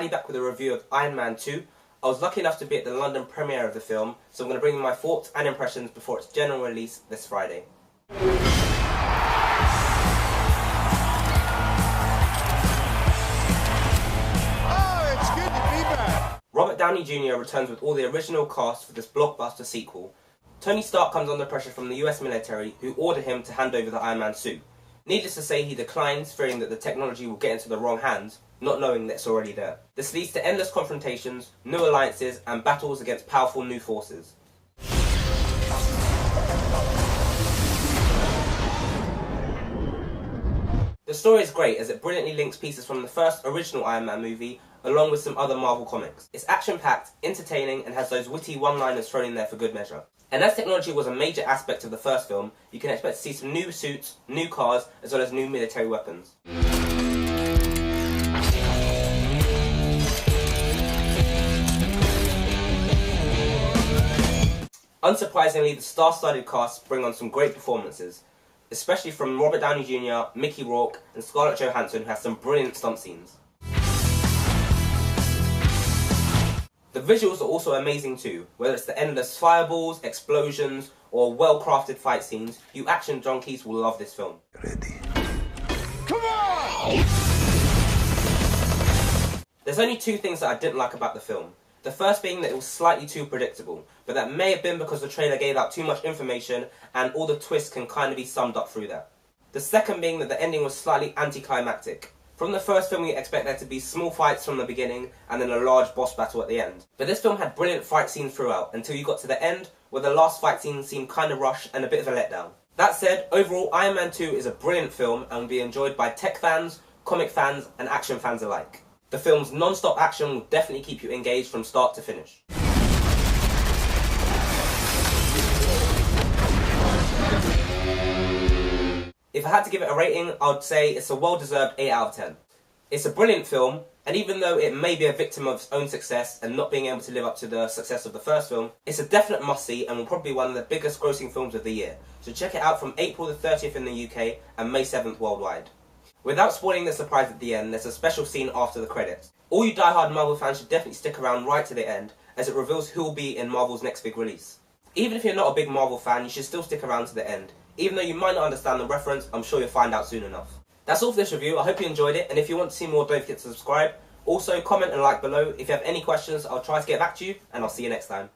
finally back with a review of Iron Man 2. I was lucky enough to be at the London premiere of the film, so I'm going to bring you my thoughts and impressions before its general release this Friday. Oh, it's good to be back! Robert Downey Jr. returns with all the original cast for this blockbuster sequel. Tony Stark comes under pressure from the US military, who order him to hand over the Iron Man suit. Needless to say, he declines, fearing that the technology will get into the wrong hands, not knowing that it's already there. This leads to endless confrontations, new alliances, and battles against powerful new forces. The story is great as it brilliantly links pieces from the first original Iron Man movie along with some other Marvel comics. It's action-packed, entertaining, and has those witty one-liners thrown in there for good measure. And as technology was a major aspect of the first film, you can expect to see some new suits, new cars, as well as new military weapons. Unsurprisingly, the star-studded cast bring on some great performances, especially from Robert Downey Jr., Mickey Rourke, and Scarlett Johansson, who have some brilliant stunt scenes. The visuals are also amazing too, whether it's the endless fireballs, explosions, or well-crafted fight scenes. You action junkies will love this film. Ready. Come on! There's only two things that I didn't like about the film. The first being that it was slightly too predictable, but that may have been because the trailer gave out too much information and all the twists can kind of be summed up through that. The second being that the ending was slightly anticlimactic. From the first film, we expect there to be small fights from the beginning and then a large boss battle at the end. But this film had brilliant fight scenes throughout, until you got to the end, where the last fight scene seemed kind of rushed and a bit of a letdown. That said, overall, Iron Man 2 is a brilliant film and will be enjoyed by tech fans, comic fans, and action fans alike. The film's non-stop action will definitely keep you engaged from start to finish. If I had to give it a rating, I would say it's a well-deserved 8 out of 10. It's a brilliant film, and even though it may be a victim of its own success and not being able to live up to the success of the first film, it's a definite must-see and will probably be one of the biggest grossing films of the year. So check it out from April the 30th in the UK and May 7th worldwide. Without spoiling the surprise at the end, there's a special scene after the credits. All you die-hard Marvel fans should definitely stick around right to the end, as it reveals who will be in Marvel's next big release. Even if you're not a big Marvel fan, you should still stick around to the end. Even though you might not understand the reference, I'm sure you'll find out soon enough. That's all for this review. I hope you enjoyed it, and if you want to see more, don't forget to subscribe. Also, comment and like below. If you have any questions, I'll try to get back to you, and I'll see you next time.